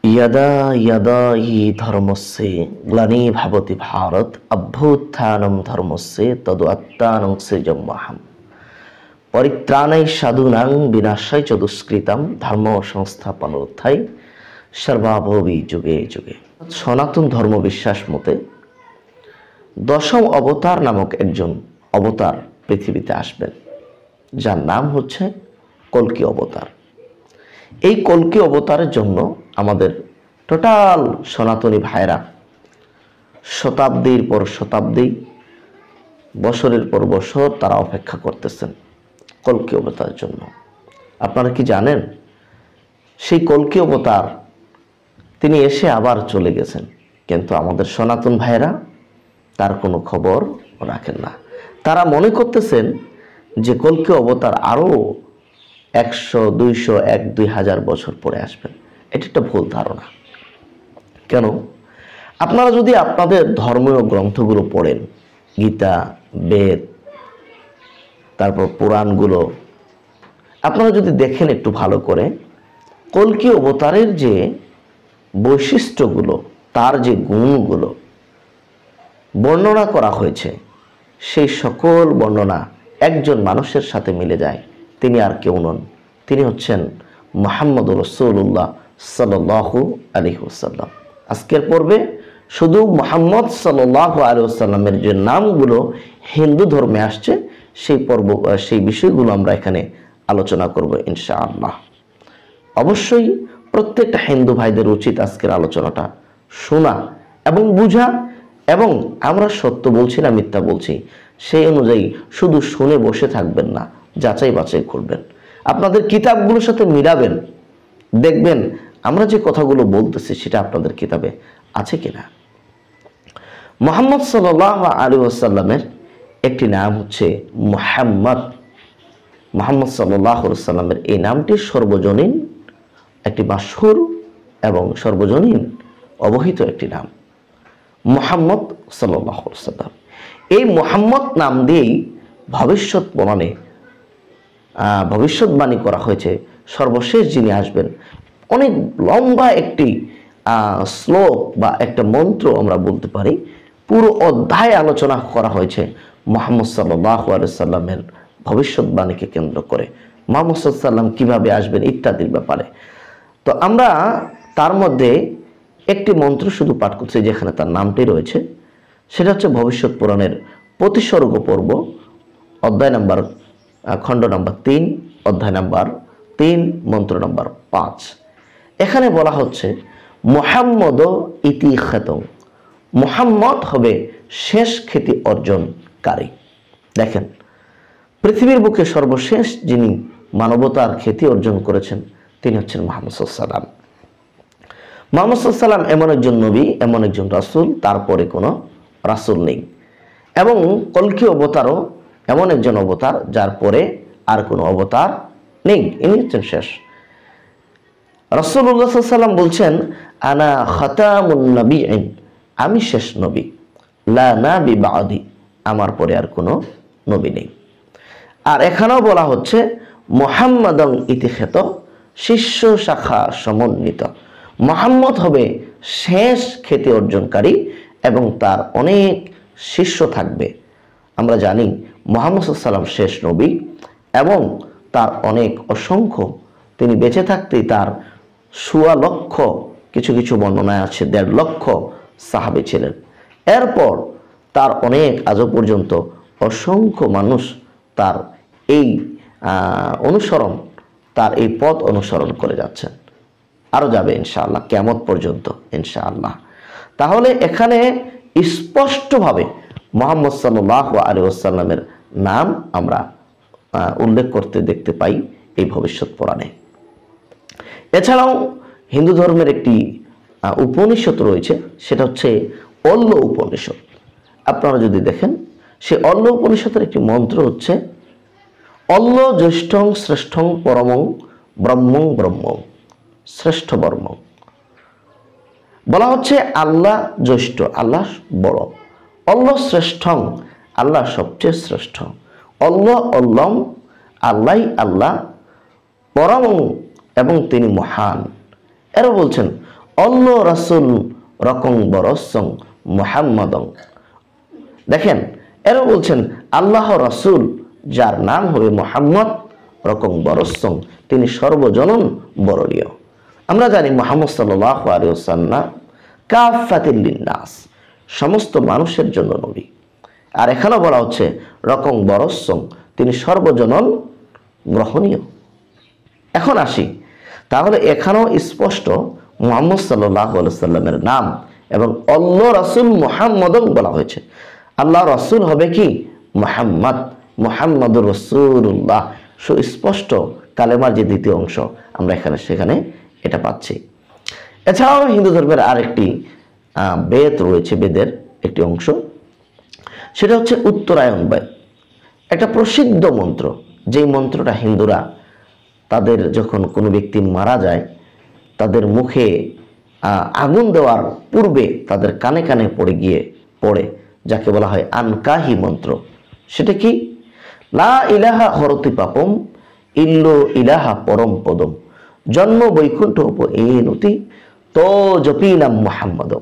यदा यदा हि धर्मस्य ग्लानिर्भवति भारत अभ्युत्थानं धर्मस्य तदुत्थानं सृजम्यहम् परित्राणाय साधूनां विनाशाय च दुष्कृतं धर्म संस्थापनार्थाय सर्वभूमि যুগে যুগে। সনাতন ধর্ম বিশ্বাস মতে দশম অবতার নামক একজন অবতার পৃথিবীতে আসবেন, যার নাম হচ্ছে কল্কি অবতার। এই কল্কি অবতারের জন্য আমাদের টোটাল সনাতনী ভাইরা শতাব্দীর পর শতাব্দী, বছরের পর বছর তারা অপেক্ষা করতেছেন কল্কি অবতারের জন্য। আপনারা কি জানেন, সেই কল্কি অবতার তিনি এসে আবার চলে গেছেন, কিন্তু আমাদের সনাতন ভাইরা তার কোনো খবর রাখেন না। তারা মনে করতেছেন যে কল্কি অবতার আরও 100, 200, 1-2 হাজার বছর পরে আসবেন। এটা একটা ভুল ধারণা। কেন? আপনারা যদি আপনাদের ধর্মীয় গ্রন্থগুলো পড়েন, গীতা, বেদ, তারপর পুরাণগুলো, আপনারা যদি দেখেন একটু ভালো করে, কল্কি অবতারের যে বৈশিষ্ট্যগুলো, তার যে গুণগুলো বর্ণনা করা হয়েছে, সেই সকল বর্ণনা একজন মানুষের সাথে মিলে যায়। তিনি আর কেউ নন, তিনি হচ্ছেন মুহাম্মদ রাসূলুল্লাহ সাল্লাল্লাহু আলাইহি ওয়াসাল্লাম। আজকের পর্বে শুধু মুহাম্মদ সাল্লাল্লাহু আলাইহি ওয়াসাল্লামের যে নামগুলো হিন্দু ধর্মে আসছে, সেই বিষয়গুলো আমরা এখানে আলোচনা করব ইনশাআল্লাহ। অবশ্যই প্রত্যেকটা হিন্দু ভাইদের উচিত আজকের আলোচনাটা শোনা এবং বুঝা, এবং আমরা সত্য বলছি না মিথ্যা বলছি সেই অনুযায়ী শুধু শুনে বসে থাকবেন না, যাচাই বাছাই করবেন, আপনাদের কিতাবগুলোর সাথে মিলাবেন, দেখবেন আমরা যে কথাগুলো বলতেছি সেটা আপনাদের কিতাবে আছে কিনা। মুহাম্মদ সাল্লাল্লাহু আলাইহি ওয়াসাল্লামের একটি নাম হচ্ছে মুহাম্মদ। মুহাম্মদ সাল্লাল্লাহু আলাইহি ওয়াসাল্লামের এই নামটি সর্বজনীন একটি মাশহুর এবং সর্বজনীন অবহিত একটি নাম, মুহাম্মদ সাল্লাল্লাহু আলাইহি ওয়াসাল্লাম। এই মুহাম্মদ নাম দিয়েই ভবিষ্যৎবাণী করা হয়েছে সর্বশেষ যিনি আসবেন। অনেক লম্বা একটি শ্লোক বা একটা মন্ত্র আমরা বলতে পারি, পুরো অধ্যায় আলোচনা করা হয়েছে মুহাম্মদ সাল্লাল্লাহু আলাইহি ওয়াসাল্লামের ভবিষ্যৎবাণীকে কেন্দ্র করে, মুহাম্মদ সাল্লাল্লাহু আলাইহি ওয়াসাল্লাম কিভাবে আসবেন ইত্যাদির ব্যাপারে। তো আমরা তার মধ্যে একটি মন্ত্র শুধু পাঠ করছি যেখানে তার নামটি রয়েছে, সেটা হচ্ছে ভবিষ্যৎ পুরাণের প্রতিসর্গ পর্ব, অধ্যায় নাম্বার খণ্ড নাম্বার 3, অধ্যায় নাম্বার 3, মন্ত্র নাম্বার 5। এখানে বলা হচ্ছে মুহাম্মদ ইতি খ্যাতং, মুহাম্মদ হবে শেষ খ্যাতি অর্জনকারী। দেখেন, পৃথিবীর বুকে সর্বশেষ যিনি মানবতার খ্যাতি অর্জন করেছেন তিনি হচ্ছেন মুহাম্মদ সাল্লাল্লাহু আলাইহি ওয়াসাল্লাম। মুহাম্মদ সাল্লাল্লাহু আলাইহি ওয়াসাল্লাম এমন একজন নবী, এমন একজন রাসূল, তারপরে কোনো রাসূল নেই। এবং কল্কি অবতারও এমন একজন অবতার যার পরে আর কোনো অবতার নেই, ইনি হচ্ছেন শেষ। রাসূলুল্লাহ সাল্লাল্লাহু আলাইহি ওয়াসাল্লাম বলছেন, আনা খাতামুন নবিয়্যিন, আমি শেষ নবী, লা নাবি বাদি, আমার পরে আর কোনো নবী নেই। আর এখানেও বলা হচ্ছে মুহাম্মাদান ইতি খ্যাত, শিষ্য শাখা সমন্বিত, মুহাম্মদ হবে শেষ খ্যাতি অর্জনকারী এবং তার অনেক শিষ্য থাকবে। আমরা জানি মুহাম্মদ সাল্লাল্লাহু আলাইহি ওয়াসাল্লাম শেষ নবী এবং তার অনেক অসংখ্য, তিনি বেঁচে থাকতেই তার 1.25 লক্ষ, কিছু কিছু বর্ণনায় আছে 1.5 লক্ষ সাহাবী ছিলেন। এরপর তার অনেক আজও পর্যন্ত অসংখ্য মানুষ তার এই তার এই পথ অনুসরণ করে যাচ্ছেন, আরও যাবে ইনশাআল্লাহ কিয়ামত পর্যন্ত ইনশাআল্লাহ। তাহলে এখানে স্পষ্টভাবে মুহাম্মদ সাল্লাল্লাহু আলাইহি ওয়াসাল্লামের নাম আমরা উল্লেখ করতে দেখতে পাই এই ভবিষ্যৎ পুরাণে। এছাড়াও হিন্দু ধর্মের একটি উপনিষদ রয়েছে, সেটা হচ্ছে অল্ল উপনিষদ। আপনারা যদি দেখেন, সেই অল্ল উপনিষদের একটি মন্ত্র হচ্ছে অল্ল জ্যেষ্ঠং শ্রেষ্ঠং পরমং ব্রহ্মং ব্রহ্মং, শ্রেষ্ঠ ব্রহ্ম। বলা হচ্ছে আল্লাহ জ্যেষ্ঠ, আল্লাহ বড়, অল্ল শ্রেষ্ঠং, আল্লাহ সবচেয়ে শ্রেষ্ঠ, অল্ল অল্লম, আল্লাহ আল্লাহ, পরমং এবং তিনি মহান। এরা বলছেন অল্লো রাসূল রকং বরসং মুহাম্মাদং। দেখেন, এরা বলছেন আল্লাহ রাসূল যার নাম হবে মুহাম্মদ রকং বরসং, তিনি সর্বজনন বরণীয়। আমরা জানি মুহাম্মদ সাল্লাল্লাহু আলাইহি ওয়াসাল্লাম কাফাতিল লিন্নাস, সমস্ত মানুষের জন্য নবী। আর এখানেও বলা হচ্ছে রকং বরসং, তিনি সর্বজনন গ্রহণীয়। এখন আসি, তাহলে এখানেও স্পষ্ট মুহাম্মদ সাল্লাল্লাহু আলাইহি ওয়াসাল্লামের নাম এবং আল্লাহ রাসূল মুহাম্মদং বলা হয়েছে। আল্লাহ রাসূল হবে কি মুহাম্মদ, মুহাম্মদুর রাসূলুল্লাহ, সুস্পষ্ট কালেমার যে দ্বিতীয় অংশ আমরা এখানে সেখানে এটা পাচ্ছি। এছাড়াও হিন্দু ধর্মের আরেকটি বেদ রয়েছে, বেদের একটি অংশ, সেটা হচ্ছে উত্তরায়ণ বেদ, একটা প্রসিদ্ধ মন্ত্র। যেই মন্ত্রটা হিন্দুরা তাদের যখন কোনো ব্যক্তি মারা যায় তাদের মুখে আগুন দেওয়ার পূর্বে তাদের কানে কানে পড়ে, যাকে বলা হয় আনকাহি মন্ত্র। সেটা কি? লা ইলাহা হরতি পাপম ইল্লো ইলাহা পরম পদম জন্ম বৈকুণ্ঠ উপেনতি তো জপি নাম মুহাম্মদ।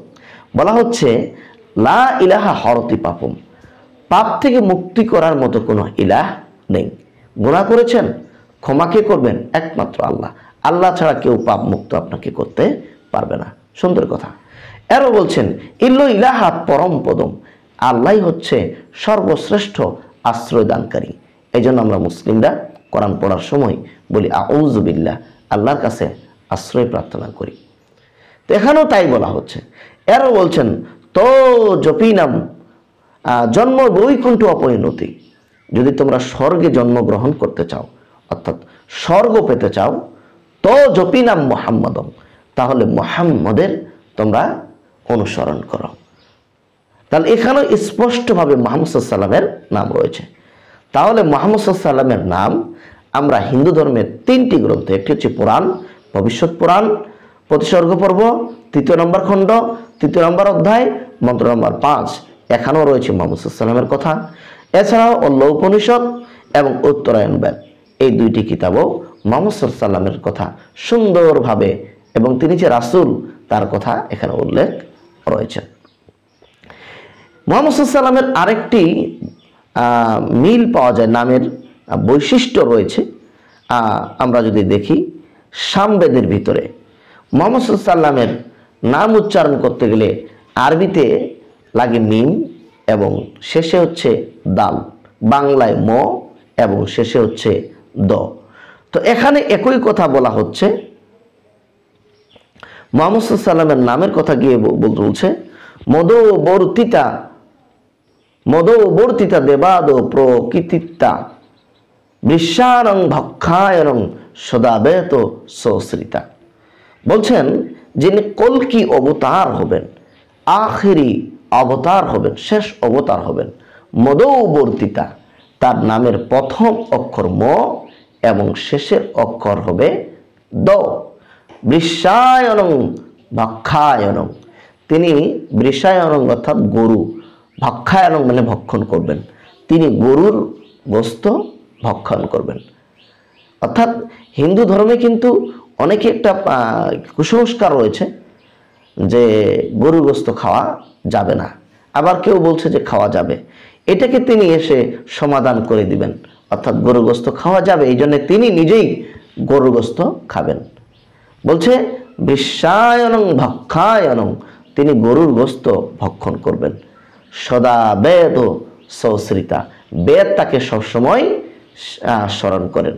বলা হচ্ছে লা ইলাহা হরতি পাপম, পাপ থেকে মুক্তি করার মতো কোনো ইলাহ নেই। গুনাহ করেছেন, ক্ষমা কে করবেন? একমাত্র আল্লাহ। আল্লাহ ছাড়া কেউ পাপ মুক্ত আপনাকে করতে পারবে না। সুন্দর কথা। এরও বলছেন ইল্লো ইলাহা পরম পদম, আল্লাহই হচ্ছে সর্বশ্রেষ্ঠ আশ্রয় দানকারী। এই জন্য আমরা মুসলিমরা কোরআন পড়ার সময় বলি আউযু বিল্লাহ, আল্লাহর কাছে আশ্রয় প্রার্থনা করি। তো এখানেও তাই বলা হচ্ছে। এরও বলছেন তো জপিনাম জন্ম বৈকুণ্ঠ অপরিণতি, যদি তোমরা স্বর্গে জন্মগ্রহণ করতে চাও, অর্থাৎ স্বর্গ পেতে চাও, তো জপিনাম মুহাম্মাদম, তাহলে মুহাম্মদের তোমরা অনুসরণ করো। তাহলে এখানে স্পষ্টভাবে মুহাম্মদ সাল্লাল্লাহু আলাইহি ওয়াসাল্লামের নাম রয়েছে। তাহলে মুহাম্মদ সাল্লাল্লাহু আলাইহি ওয়াসাল্লামের নাম আমরা হিন্দু ধর্মের 3টি গ্রন্থ, একটি হচ্ছে পুরাণ, ভবিষ্যৎ পুরাণ, প্রতিসর্গ পর্ব 3 নম্বর খণ্ড 3 নম্বর অধ্যায় মন্ত্র নম্বর 5, এখানেও রয়েছে মুহাম্মদ সাল্লাল্লাহু আলাইহি ওয়াসাল্লামের কথা। এছাড়াও অল্লাহ উপনিষদ এবং উত্তরায়ণ বেদ, এই 2টি কিতাবও মুহাম্মদ সাল্লাল্লাহু আলাইহি ওয়াসাল্লামের কথা সুন্দরভাবে এবং তিনি যে রাসূল তার কথা এখানে উল্লেখ রয়েছে। মুহাম্মদ সাল্লাল্লাহু আলাইহি ওয়াসাল্লামের আরেকটি মিল পাওয়া যায়, নামের বৈশিষ্ট্য রয়েছে। আমরা যদি দেখি সামবেদের ভিতরে মুহাম্মদ সাল্লাল্লাহু আলাইহি ওয়াসাল্লামের নাম উচ্চারণ করতে গেলে আরবিতে লাগে মিম এবং শেষে হচ্ছে দাল, বাংলায় ম এবং শেষে হচ্ছে দ। তো এখানে একই কথা বলা হচ্ছে, মুহাম্মদ সাল্লাল্লাহু আলাইহি ওয়াসাল্লামের নামের কথা গিয়ে বলছে মদোবর্তিতা দেবাদ প্রকৃতিতা বৃষারং ভক্ষায়নং সদাবেত সশ্রিতা। বলছেন যিনি কল্কি অবতার হবেন, আখিরি অবতার হবেন, শেষ অবতার হবেন, মদোবর্তিতা, তার নামের প্রথম অক্ষর ম এবং শেষের অক্ষর হবে দ। বৃষায়নং ভক্ষায়নং, তিনি বৃষায়নং অর্থাৎ গরু, ভক্ষায়নং মানে ভক্ষণ করবেন, তিনি গরুর গোস্ত ভক্ষণ করবেন। অর্থাৎ হিন্দু ধর্মে কিন্তু অনেকে একটা কুসংস্কার রয়েছে যে গরুর গোস্ত খাওয়া যাবে না, আবার কেউ বলছে যে খাওয়া যাবে। এটাকে তিনি এসে সমাধান করে দিবেন, অর্থাৎ গরুর গোস্ত খাওয়া যাবে, এই জন্য তিনি নিজেই গরুর গোস্ত খাবেন। বলছে বৃষায়নং ভক্ষায়নং, তিনি গরুর গোস্ত ভক্ষণ করবেন। সদা বেদ সশ্রিতা, বেদ তাকে সবসময় স্মরণ করেন।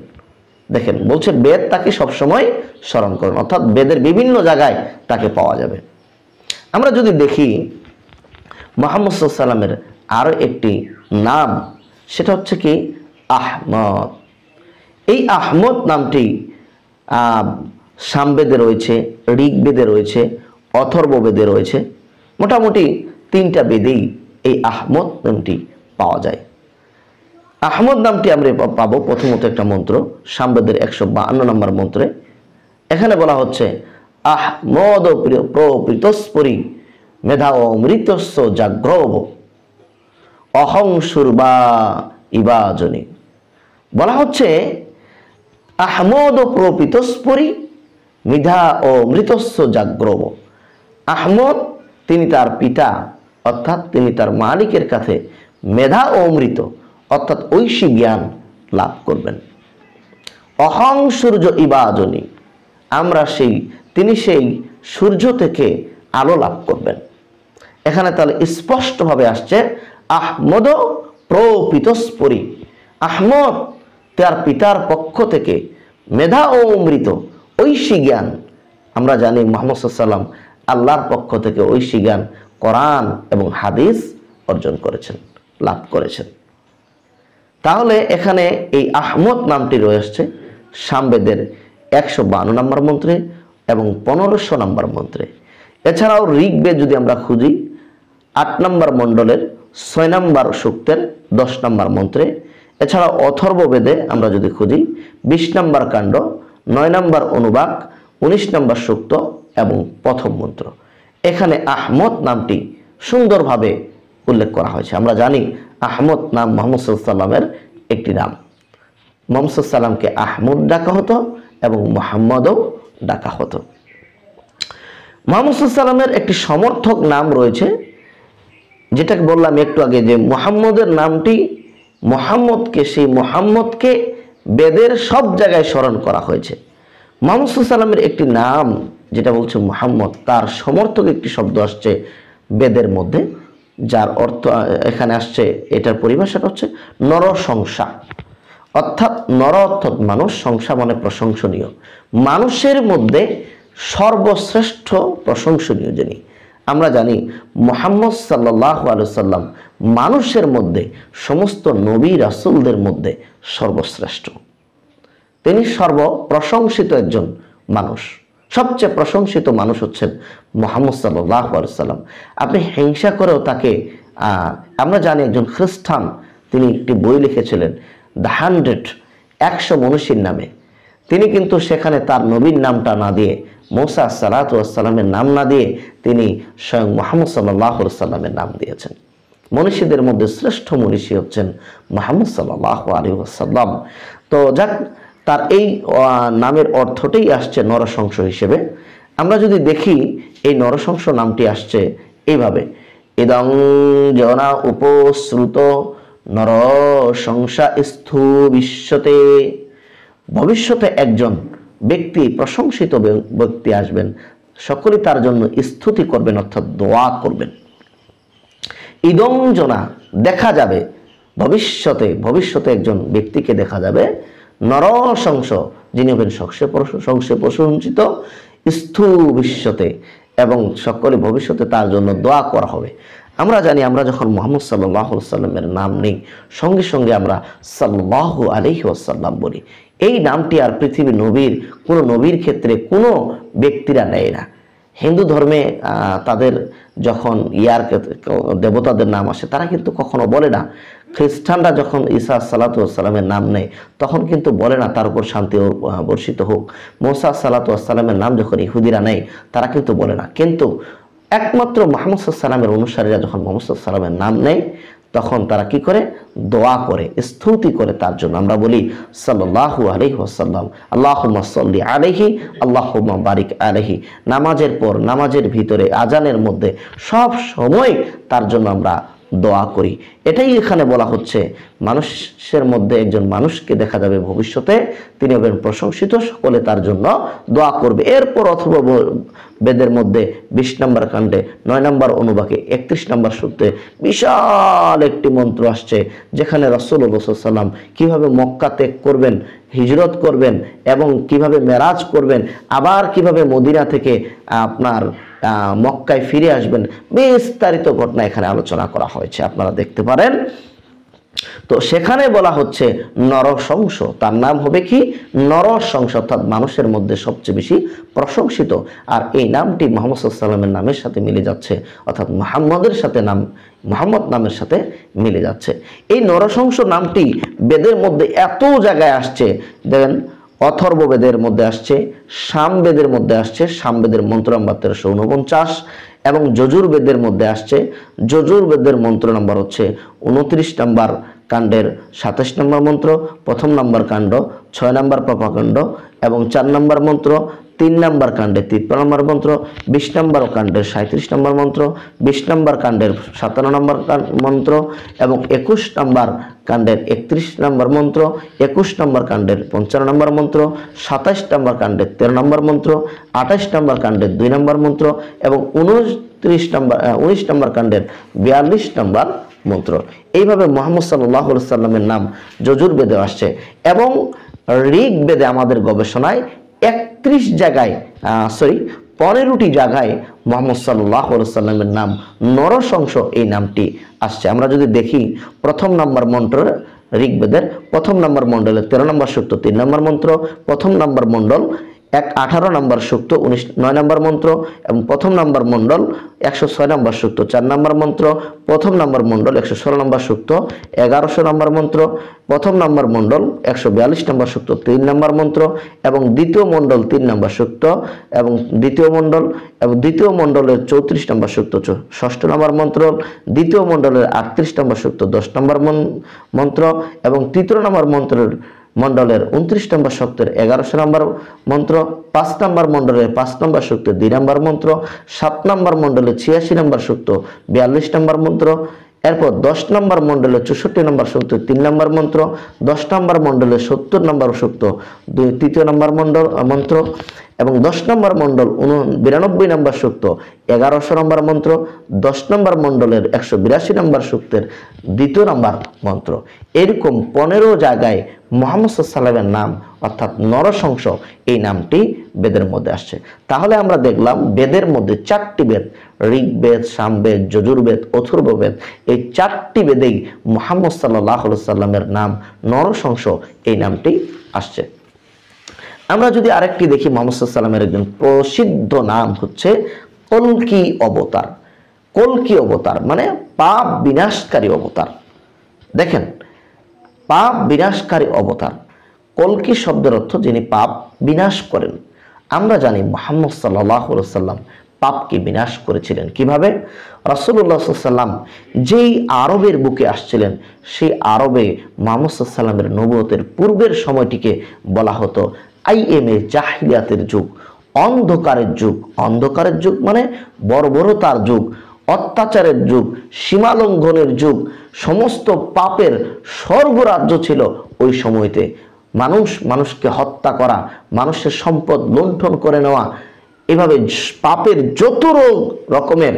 দেখেন বলছে বেদ তাকে সবসময় স্মরণ করেন, অর্থাৎ বেদের বিভিন্ন জায়গায় তাকে পাওয়া যাবে। আমরা যদি দেখি মুহাম্মদ সাল্লাল্লাহু আলাইহি ওয়াসাল্লামের আরো একটি নাম, সেটা হচ্ছে কি আহমদ। এই আহমদ নামটি সামবেদে রয়েছে, ঋগ্বেদে রয়েছে, অথর্ববেদে রয়েছে, মোটামুটি 3টা বেদেই এই আহমদ নামটি পাওয়া যায়। আহমদ নামটি আমরা পাবো প্রথমত একটা মন্ত্র, সামবেদের 152 নম্বর মন্ত্রে। এখানে বলা হচ্ছে আহমদ প্রপিতস্পরি মেধা অমৃতস্য জাগ্রব অহং সুরবা ইবাজনী। বলা হচ্ছে আহমদ প্রপিতস্পরি মেধা ও মৃতস্য জাগ্রব, আহমদ তিনি তার পিতা অর্থাৎ তিনি তার মালিকের কাছে মেধা ও অমৃত অর্থাৎ ঐশী জ্ঞান লাভ করবেন। অহং সূর্য ইবাজনী, তিনি সেই সূর্য থেকে আলো লাভ করবেন। এখানে তাহলে স্পষ্টভাবে আসছে আহমদ প্রপিতস্পরি, আহমদ তার পিতার পক্ষ থেকে মেধা ও অমৃত ঐশী জ্ঞান। আমরা জানি মুহাম্মদ সাল্লাল্লাহু আলাইহি ওয়াসাল্লাম আল্লাহর পক্ষ থেকে ঐশী জ্ঞান কোরআন এবং হাদিস অর্জন করেছেন, লাভ করেছেন। তাহলে এখানে এই আহমদ নামটি রয়েছে সামবেদের 152 নম্বর মন্ত্রে এবং 1500 নম্বর মন্ত্রে। এছাড়াও ঋগ্বেদ যদি আমরা খুঁজি 8 নম্বর মণ্ডলের 6 নম্বর সূক্তের 10 নম্বর মন্ত্রে, এছাড়াও অথর্ববেদে আমরা যদি খুঁজি 20 নম্বর কাণ্ড 9 নম্বর অনুবাক 19 নম্বর সূক্ত এবং প্রথম মন্ত্র, এখানে আহমদ নামটি সুন্দরভাবে উল্লেখ করা হয়েছে। আমরা জানি আহমদ নাম মুহাম্মদ সাল্লাল্লাহু আলাইহি ওয়াসাল্লামের একটি নাম। মুহাম্মদ সাল্লাল্লাহু আলাইহি ওয়াসাল্লামকে আহমদ ডাকা হতো এবং মুহাম্মদও ডাকা হতো। মুহাম্মদ সাল্লাল্লাহু আলাইহি ওয়াসাল্লামের একটি সমর্থক নাম রয়েছে, যেটাকে বললাম একটু আগে যে মুহাম্মদের নামটি সেই মুহাম্মদকে বেদের সব জায়গায় স্মরণ করা হয়েছে। মুহাম্মদ সাল্লাল্লাহু আলাইহি ওয়াসাল্লামের একটি নাম যেটা বলছে মুহাম্মদ, তার সমর্থক একটি শব্দ আসছে বেদের মধ্যে, যার অর্থ এখানে আসছে, এটার পরিভাষাটা হচ্ছে নরসংসা, অর্থাৎ নর অর্থাৎ মানুষ, সংসা মানে প্রশংসনীয়। মানুষের মধ্যে সর্বশ্রেষ্ঠ প্রশংসনীয় যিনি, আমরা জানি মুহাম্মদ সাল্লাল্লাহু আলাইহি ওয়াসাল্লাম মানুষের মধ্যে সমস্ত নবী রাসূলদের মধ্যে সর্বশ্রেষ্ঠ। তিনি সর্বপ্রশংসিত একজন মানুষ, সবচেয়ে প্রশংসিত মানুষ হচ্ছেন মুহাম্মদ সাল্লাল্লাহু আলাইহি ওয়াসাল্লাম। আপনি হিংসা করেও তাকে, আমরা জানি একজন খ্রিস্টান তিনি একটি বই লিখেছিলেন দ্য 100 মনীষীর নামে। তিনি কিন্তু সেখানে তার নবীর নামটা না দিয়ে, মূসা সালাতু ওয়াসসালামের নাম না দিয়ে তিনি স্বয়ং মুহাম্মদ সাল্লাল্লাহু আলাইহি ওয়াসাল্লামের নাম দিয়েছেন। মনীষীদের মধ্যে শ্রেষ্ঠ মনীষী হচ্ছেন মুহাম্মদ সাল্লাল্লাহু আলাইহি ওয়াসাল্লাম। তো যাক, তার এই নামের অর্থটাই আসছে নরসংস হিসেবে। আমরা যদি দেখি এই নরসংস নামটি আসছে এইভাবে, ইদং জনা উপশ্রুত নরসংসা স্থূ বিশ্বতে, ভবিষ্যতে একজন ব্যক্তি, প্রশংসিত ব্যক্তি আসবেন, সকলে তার জন্য স্তুতি করবেন অর্থাৎ দোয়া করবেন। ইদং জনা দেখা যাবে, ভবিষ্যতে একজন ব্যক্তিকে দেখা যাবে, নরসংস যিনি হবেন সংসে প্রশংসিত, স্থূ বিশ্বতে, এবং সকলে ভবিষ্যতে তার জন্য দোয়া করা হবে। আমরা জানি, আমরা যখন মুহাম্মদ সাল্লাল্লাহু আলাইহি ওয়াসাল্লামের নাম নেই, সঙ্গে সঙ্গে আমরা সাল্লাল্লাহু আলাইহি ওয়াসাল্লাম বলি। এই নামটি আর পৃথিবীর কোনো নবীর ক্ষেত্রে কোনো ব্যক্তিরা নেয় না। হিন্দু ধর্মে তাদের যখন দেবতাদের নাম আসে তারা কিন্তু কখনো বলে না। খ্রিস্টানরা যখন ঈসা সালাতু ওয়াসসালামের নাম নেয় তখন কিন্তু বলে না তার উপর শান্তি বর্ষিত হোক। মূসা সালাতু ওয়াসসালামের নাম যখন ইহুদিরা নেয় তারা কিন্তু বলে না। কিন্তু একমাত্র মুহাম্মদ সাল্লাল্লাহু আলাইহি ওয়াসাল্লামের অনুসারীরা যখন মুহাম্মদ সাল্লাল্লাহু আলাইহি ওয়াসাল্লামের নাম নেয় তখন তারা কি করে? দোয়া করে, স্তুতি করে তার জন্য। আমরা বলি সাল্লাল্লাহু আলাইহি ওয়াসাল্লাম, আল্লাহুম্মা সাল্লি আলাইহি, আল্লাহুম্মা বারিক আলাইহি। নামাজের পর, নামাজের ভিতরে, আজানের মধ্যে সব সময় তার জন্য আমরা দোয়া করি। এটাই এখানে বলা হচ্ছে, মানুষের মধ্যে একজন মানুষকে দেখা যাবে ভবিষ্যতে, তিনি হবেন প্রশংসিত, সকলে তার জন্য দোয়া করবে। এরপর অথবা বেদের মধ্যে 20 নম্বর কাণ্ডে 9 নম্বর অনুবাকে 31 নম্বর সূত্রে বিশাল একটি মন্ত্র আসছে, যেখানে রাসূলুল্লাহ সাল্লাল্লাহু আলাইহি ওয়াসাল্লাম কিভাবে মক্কা ত্যাগ করবেন, হিজরত করবেন এবং কিভাবে মেরাজ করবেন, আবার কিভাবে মদিনা থেকে আপনার মক্কায় ফিরে আসবেন, বিস্তারিত ঘটনা এখানে আলোচনা করা হয়েছে, আপনারা দেখতে পারেন। তো সেখানে বলা হচ্ছে নরসংস, তার নাম হবে কি? নরসংস, অর্থাৎ মানুষের মধ্যে সবচেয়ে বেশি প্রশংসিত। আর এই নামটি মুহাম্মদ সাল্লাল্লাহু আলাইহি ওয়াসাল্লামের নামের সাথে মিলে যাচ্ছে, অর্থাৎ মুহাম্মদ নামের সাথে মিলে যাচ্ছে। এই নরসংস নামটি বেদের মধ্যে এত জায়গায় আসছে, দেখেন অথর্ববেদের মধ্যে আসছে, সামবেদের মধ্যে আসছে, সামবেদের মন্ত্র নাম্বার 1349, এবং যজুর্বেদের মধ্যে আসছে। যজুর্বেদের মন্ত্র নাম্বার হচ্ছে 29 নম্বর কাণ্ডের 27 নম্বর মন্ত্র, প্রথম নম্বর কাণ্ড, 6 নম্বর প্রপাকাণ্ড এবং 4 নম্বর মন্ত্র, 3 নম্বর কাণ্ডের 53 নম্বর মন্ত্র, 20 নম্বর কাণ্ডের 37 নম্বর মন্ত্র, 20 নম্বর কাণ্ডের 57 নম্বর মন্ত্র এবং 21 নম্বর কাণ্ডের 31 নম্বর মন্ত্র, 21 নম্বর কাণ্ডের 55 নম্বর মন্ত্র, 27 নম্বর কাণ্ডের 13 নম্বর মন্ত্র, 28 নম্বর কাণ্ডের 2 নম্বর মন্ত্র এবং 19 নম্বর কাণ্ডের 42 নম্বর মন্ত্র। এইভাবে মুহাম্মদ সাল্লাল্লাহু আলাইহি সাল্লামের নাম যজুর্বেদে আসছে এবং ঋগ্বেদে আমাদের গবেষণায় 15টি জায়গায় মুহাম্মদ সাল্লাল্লাহু আলাইহি সাল্লামের নাম নরশংস এই নামটি আসছে। আমরা যদি দেখি প্রথম নম্বর মন্ত্র ঋগ্বেদের প্রথম নম্বর মণ্ডলে 13 নম্বর সূক্ত 3 নম্বর মন্ত্র, প্রথম নম্বর মণ্ডল 18 নম্বর সূক্ত 9 নম্বর মন্ত্র এবং প্রথম নম্বর মণ্ডল 106 নম্বর সূক্ত 4 নম্বর মন্ত্র, প্রথম নম্বর মণ্ডল 116 নম্বর সূক্ত 1100 নম্বর মন্ত্র, প্রথম নম্বর মণ্ডল 142 নম্বর সূক্ত 3 নম্বর মন্ত্র এবং দ্বিতীয় মণ্ডল 3 নম্বর সূক্ত এবং দ্বিতীয় মণ্ডলের 34 নম্বর সূক্ত 6 নম্বর মন্ত্র, দ্বিতীয় মণ্ডলের 38 নম্বর সূক্ত 10 নম্বর মন্ত্র এবং তৃতীয় নম্বর মণ্ডলের 29 নম্বর সূক্তের 1100 নম্বর মন্ত্র, 5 নম্বর মণ্ডলের 5 নম্বর সূক্ত 2 নম্বর মন্ত্র, 7 নম্বর মণ্ডলের 86 নম্বর সূক্ত 42 নম্বর মন্ত্র, এরপর 10 নম্বর মণ্ডলের 64 নম্বর সূক্ত 3 নম্বর মন্ত্র, 10 নম্বর মণ্ডলের 70 নম্বর সূক্ত তৃতীয় নম্বর মন্ত্র এবং 10 নম্বর মণ্ডল 92 নম্বর সূক্ত 1100 নম্বর মন্ত্র, 10 নম্বর মণ্ডলের 182 নম্বর সূক্তের দ্বিতীয় নম্বর মন্ত্র। এরকম 15 জায়গায় মুহাম্মদ সাল্লাল্লাহু আলাইহি ওয়াসাল্লামের নাম অর্থাৎ নরশংস এই নামটি বেদের মধ্যে আসছে। তাহলে আমরা দেখলাম বেদের মধ্যে 4টি বেদ, ঋগ্বেদ, সামবেদ, যজুর্বেদ, অথর্ববেদ, এই 4টি বেদেই মুহাম্মদ সাল্লাল্লাহু আলাইহি ওয়াসাল্লামের নাম নরশংস এই নামটি আসছে। আমরা যদি আরেকটি দেখি, মুহাম্মদ সাল্লাল্লাহু আলাইহি ওয়াসাল্লামের একজন প্রসিদ্ধ নাম হচ্ছে কল্কি অবতার। কল্কি অবতার মানে পাপ বিনাশকারী অবতার। দেখেন, পাপ বিনাশকারী অবতার। কল্কি শব্দের অর্থ যিনি পাপ বিনাশ করেন। আমরা জানি মুহাম্মদ সাল্লাল্লাহু আলাইহি ওয়াসাল্লাম পাপকে বিনাশ করেছিলেন কিভাবে? রাসূলুল্লাহ সাল্লাল্লাহু আলাইহি ওয়াসাল্লাম যেই আরবের বুকে আসছিলেন, সেই আরবে মুহাম্মদ সাল্লাল্লাহু আলাইহি ওয়াসাল্লামের নবুয়তের পূর্বের সময়টিকে বলা হতো আইএমএ জাহিলিয়াতের যুগ, অন্ধকারের যুগ। অন্ধকারের যুগ মানে বর্বরতার যুগ, অত্যাচারের যুগ, সীমালঙ্ঘনের যুগ, সমস্ত পাপের স্বর্গরাজ্য ছিল ওই সময়তে। মানুষকে হত্যা করা, মানুষের সম্পদ লুণ্ঠন করে নেওয়া, এভাবে পাপের যত রকমের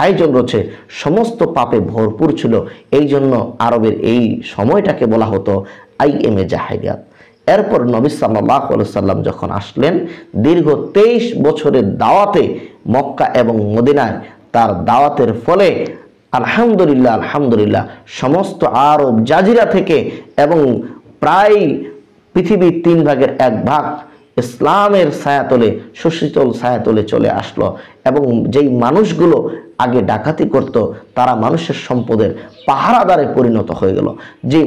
আয়োজন রয়েছে সমস্ত পাপে ভরপুর ছিল। এই জন্য আরবের এই সময়টাকে বলা হতো আইএমএ জাহিলিয়াত। এরপর নবী সাল্লাল্লাহু আলাইহি ওয়াসাল্লাম যখন আসলেন, দীর্ঘ 23 বছরের দাওয়াতে মক্কা এবং মদিনায় তার দাওয়াতের ফলে আলহামদুলিল্লাহ সমস্ত আরব জাজিরা থেকে এবং প্রায় পৃথিবীর 3 ভাগের 1 ভাগ ইসলামের ছায়াতলে, সুশীতল ছায়াতলে চলে আসলো এবং যেই মানুষগুলো আগে ডাকাতি করত তারা মানুষের সম্পদের পাহারাদারে পরিণত হয়ে গেল। যেই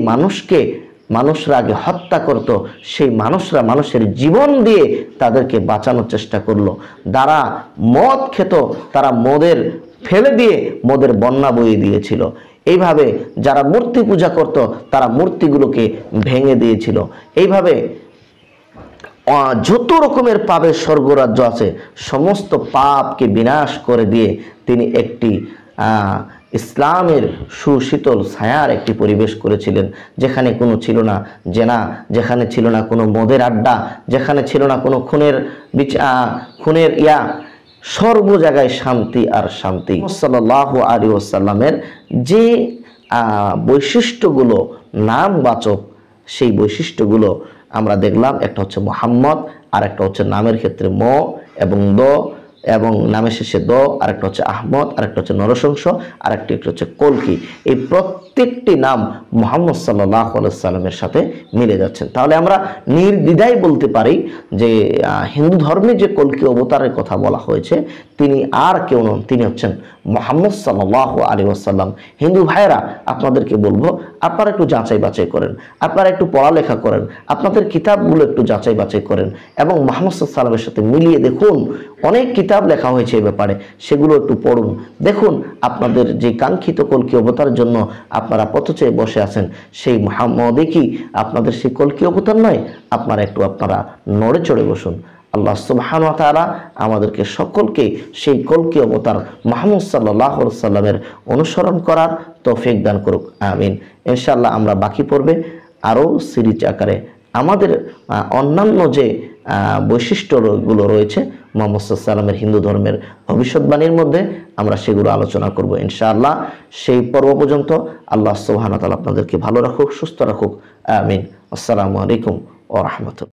মানুষরা আগে হত্যা করত সেই মানুষরা মানুষের জীবন দিয়ে তাদেরকে বাঁচানোর চেষ্টা করলো। যারা মদ খেত তারা মদের ফেলে দিয়ে মদের বন্যা বইয়ে দিয়েছিল। এইভাবে যারা মূর্তি পূজা করত তারা মূর্তিগুলোকে ভেঙে দিয়েছিল। এইভাবে যত রকমের পাপের স্বর্গরাজ্য আছে সমস্ত পাপকে বিনাশ করে দিয়ে তিনি একটি ইসলামের সুশীতল ছায়ার একটি পরিবেশ করেছিলেন, যেখানে কোনো ছিল না জেনা, যেখানে ছিল না কোনো মদের আড্ডা, যেখানে ছিল না কোনো খুনের সর্ব জায়গায় শান্তি আর শান্তি। সাল্লাল্লাহু আলাইহি ওয়াসাল্লামের যে বৈশিষ্ট্যগুলো নামবাচক, সেই বৈশিষ্ট্যগুলো আমরা দেখলাম। একটা হচ্ছে মুহাম্মদ, আর একটা হচ্ছে নামের ক্ষেত্রে ম এবং দ এবং নামের শেষে দ, আরেকটা হচ্ছে আহমদ, আরেকটা হচ্ছে নরশংস, আরেকটি হচ্ছে কল্কি। এই প্রত্যেকটি নাম মুহাম্মদ সাল্লাল্লাহু আলাইহি ওয়াসাল্লামের সাথে মিলে যাচ্ছেন। তাহলে আমরা নির্দ্বিধায় বলতে পারি যে হিন্দু ধর্মে যে কল্কি অবতারের কথা বলা হয়েছে তিনি আর কেউ নন, তিনি হচ্ছেন মুহাম্মদ সাল্লাল্লাহু আলাইহি ওয়াসাল্লাম। হিন্দু ভাইয়েরা আপনাদেরকে বলবো, আপনারা একটু যাচাই বাছাই করেন, আপনারা একটু পড়ালেখা করেন, আপনাদের কিতাবগুলো একটু যাচাই বাছাই করেন এবং মুহাম্মদ সাল্লাল্লাহু আলাইহি ওয়াসাল্লামের সাথে মিলিয়ে দেখুন। অনেক কিতাব লেখা হয়েছে এই ব্যাপারে, সেগুলো একটু পড়ুন, দেখুন আপনাদের যে কাঙ্ক্ষিত কল্কি অবতারের জন্য আপনারা পথ চেয়ে বসে আছেন সেই মুহাম্মদই কি আপনাদের সেই কল্কি অবতার নয়? আপনারা নড়ে চড়ে বসুন। আল্লাহ সুবহানাহু ওয়া তাআলা আমাদেরকে সকলকে সেই কলকি অবতার মুহাম্মদ সাল্লাল্লাহু আলাইহি সাল্লামের অনুসরণ করার তৌফিক দান করুক, আমিন। ইনশাআল্লাহ আমরা বাকি পর্বে আরও সিরিজ আকারে আমাদের অন্যান্য যে বৈশিষ্ট্যগুলো রয়েছে মুহাম্মদ সাল্লাল্লাহু আলাইহি সাল্লামের হিন্দু ধর্মের ভবিষ্যৎবাণীর মধ্যে আমরা সেগুলো আলোচনা করব ইনশাআল্লাহ। সেই পর্ব পর্যন্ত আল্লাহ সুবহানাহু ওয়া তাআলা আপনাদেরকে ভালো রাখুক, সুস্থ রাখুক, আমিন। আসসালামু আলাইকুম ওয়া রাহমাতুল্লাহ।